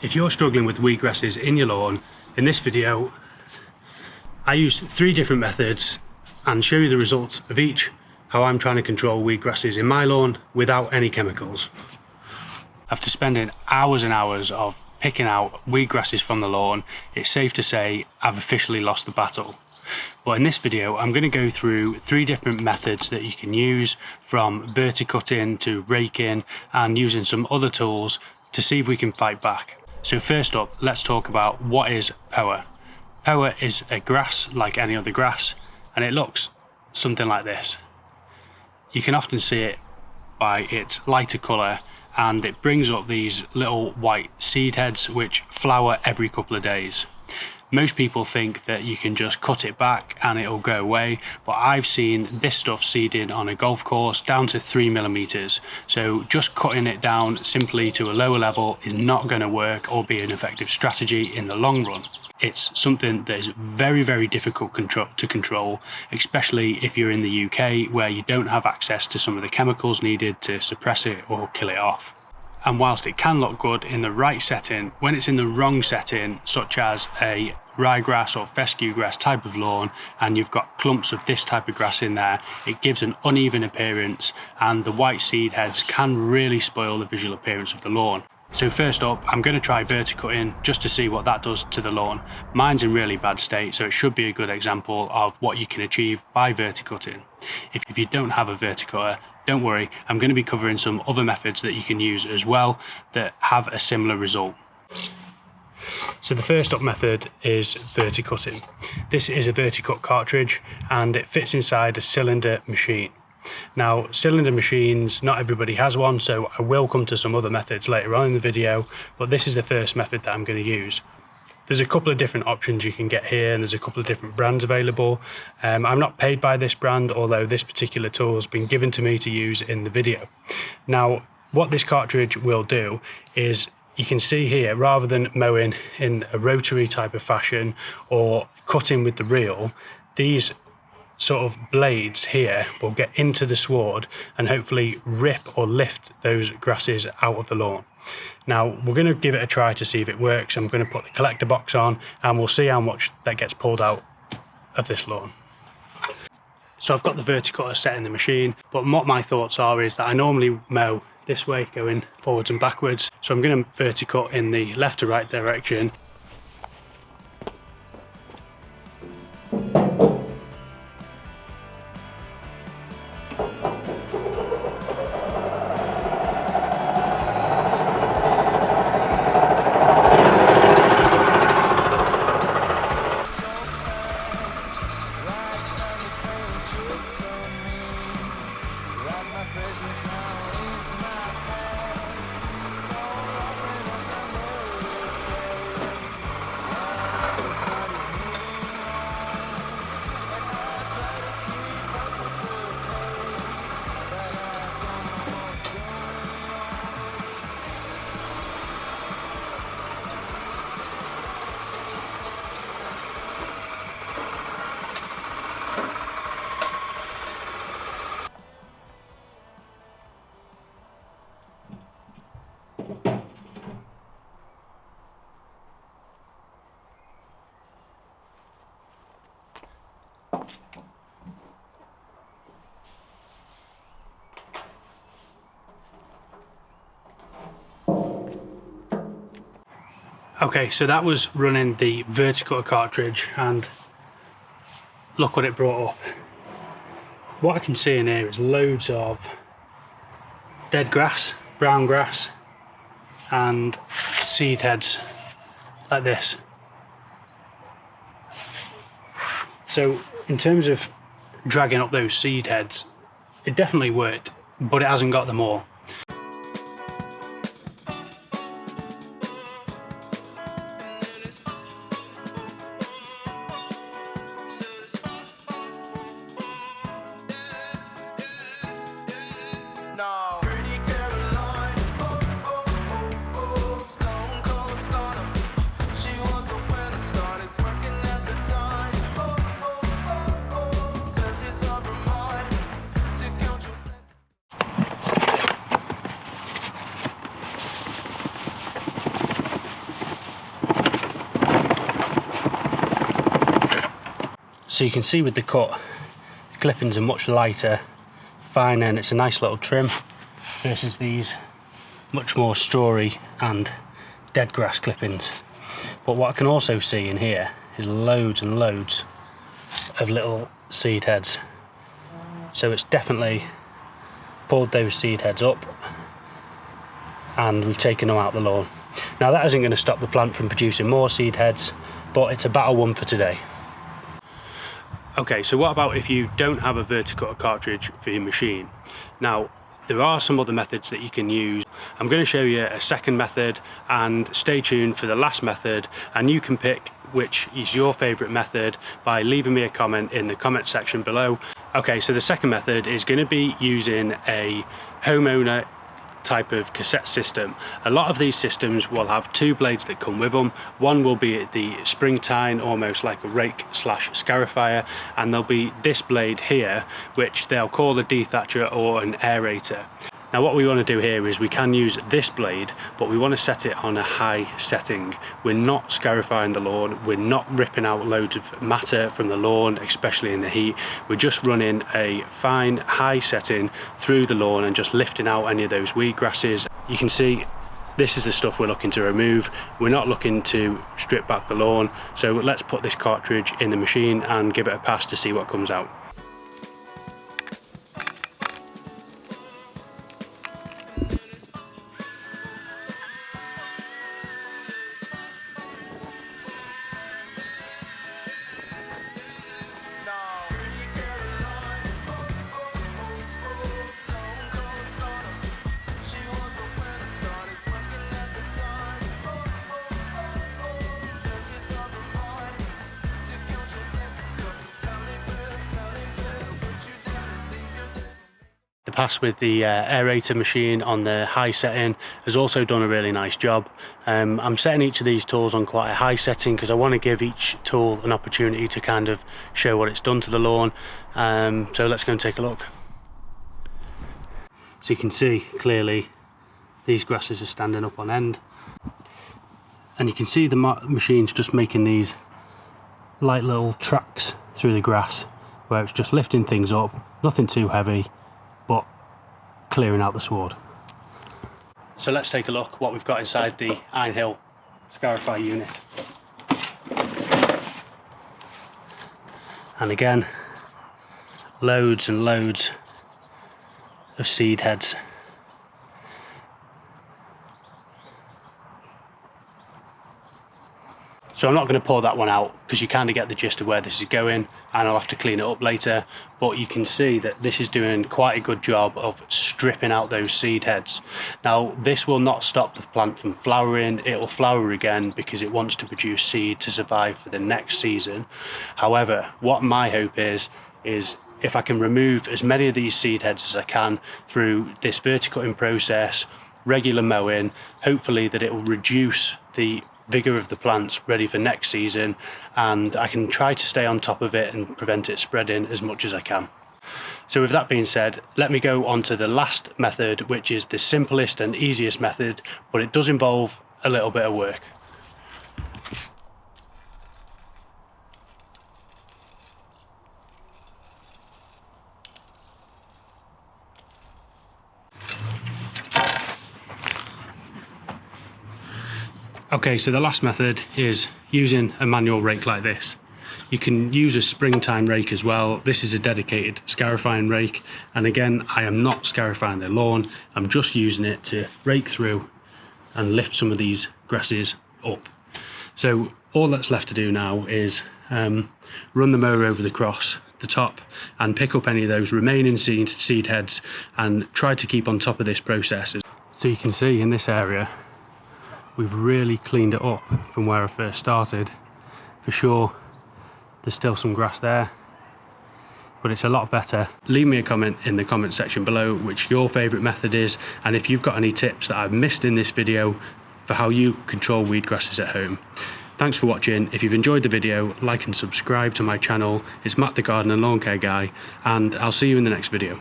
If you're struggling with wheatgrasses in your lawn, in this video I used 3 different methods and show you the results of each, how I'm trying to control wheatgrasses in my lawn without any chemicals. After spending hours and hours of picking out wheatgrasses from the lawn, it's safe to say I've officially lost the battle. But in this video I'm going to go through 3 different methods that you can use, from verticutting to raking and using some other tools to see if we can fight back. So first up, let's talk about what is POA. POA is a grass like any other grass, and it looks something like this. You can often see it by its lighter colour, and it brings up these little white seed heads which flower every couple of days. Most people think that you can just cut it back and it'll go away, but I've seen this stuff seeded on a golf course down to 3mm. So just cutting it down simply to a lower level is not going to work or be an effective strategy in the long run. It's something that is very, very difficult to control, especially if you're in the UK where you don't have access to some of the chemicals needed to suppress it or kill it off. And whilst it can look good in the right setting, when it's in the wrong setting, such as a ryegrass or fescue grass type of lawn, and you've got clumps of this type of grass in there, it gives an uneven appearance, and the white seed heads can really spoil the visual appearance of the lawn. So first up, I'm going to try verticutting just to see what that does to the lawn. Mine's in really bad state, so it should be a good example of what you can achieve by verticutting. If you don't have a verticutter, don't worry, I'm going to be covering some other methods that you can use as well that have a similar result. So the first up method is verticutting. This is a verticut cartridge and it fits inside a cylinder machine. Now, cylinder machines, not everybody has one, so I will come to some other methods later on in the video, but this is the first method that I'm going to use. There's a couple of different options you can get here, and there's a couple of different brands available. I'm not paid by this brand, although this particular tool has been given to me to use in the video. Now, what this cartridge will do is, you can see here, rather than mowing in a rotary type of fashion or cutting with the reel, these sort of blades here will get into the sward and hopefully rip or lift those grasses out of the lawn. Now we're going to give it a try to see if it works. I'm going to put the collector box on and we'll see how much that gets pulled out of this lawn. So I've got the verticutter set in the machine, but what my thoughts are is that I normally mow this way, going forwards and backwards, so I'm going to verticut in the left to right direction. Okay, so that was running the verticutter cartridge and look what it brought up. What I can see in here is loads of dead grass, brown grass, and seed heads like this. So in terms of dragging up those seed heads, it definitely worked, but it hasn't got them all. So you can see with the cut, the clippings are much lighter, finer, and it's a nice little trim versus these much more strawy and dead grass clippings. But what I can also see in here is loads and loads of little seed heads. So it's definitely pulled those seed heads up and we've taken them out the lawn. Now that isn't going to stop the plant from producing more seed heads, but it's a battle won for today. Okay, so what about if you don't have a verticutter cartridge for your machine? Now, there are some other methods that you can use. I'm going to show you a second method, and stay tuned for the last method, and you can pick which is your favourite method by leaving me a comment in the comment section below. Okay, so the second method is going to be using a homeowner type of cassette system. A lot of these systems will have two blades that come with them. One will be the spring tine, almost like a rake slash scarifier, and there'll be this blade here which they'll call a dethatcher or an aerator. Now what we want to do here is we can use this blade, but we want to set it on a high setting. We're not scarifying the lawn, we're not ripping out loads of matter from the lawn, especially in the heat. We're just running a fine high setting through the lawn and just lifting out any of those weed grasses. You can see this is the stuff we're looking to remove. We're not looking to strip back the lawn. So let's put this cartridge in the machine and give it a pass to see what comes out. The pass with the aerator machine on the high setting has also done a really nice job. I'm setting each of these tools on quite a high setting because I want to give each tool an opportunity to kind of show what it's done to the lawn. So let's go and take a look. So you can see clearly these grasses are standing up on end, and you can see the machine's just making these light little tracks through the grass where it's just lifting things up, nothing too heavy, but clearing out the sward. So let's take a look what we've got inside the Iron Hill Scarify unit. And again, loads and loads of seed heads. So I'm not going to pour that one out because you kind of get the gist of where this is going, and I'll have to clean it up later. But you can see that this is doing quite a good job of stripping out those seed heads. Now this will not stop the plant from flowering. It will flower again because it wants to produce seed to survive for the next season. However, what my hope is if I can remove as many of these seed heads as I can through this verticutting process, regular mowing, hopefully that it will reduce the vigor of the plants ready for next season, and I can try to stay on top of it and prevent it spreading as much as I can. So with that being said, let me go on to the last method, which is the simplest and easiest method, but it does involve a little bit of work. Okay, so the last method is using a manual rake like this. You can use a springtime rake as well. This is a dedicated scarifying rake, and again, I am not scarifying the lawn. I'm just using it to rake through and lift some of these grasses up. So all that's left to do now is run the mower over the cross, the top, and pick up any of those remaining seed heads and try to keep on top of this process. So you can see in this area, we've really cleaned it up from where I first started. For sure, there's still some grass there, but it's a lot better. Leave me a comment in the comment section below which your favourite method is, and if you've got any tips that I've missed in this video for how you control weed grasses at home. Thanks for watching. If you've enjoyed the video, like and subscribe to my channel. It's Matt the Garden and Lawn Care Guy, and I'll see you in the next video.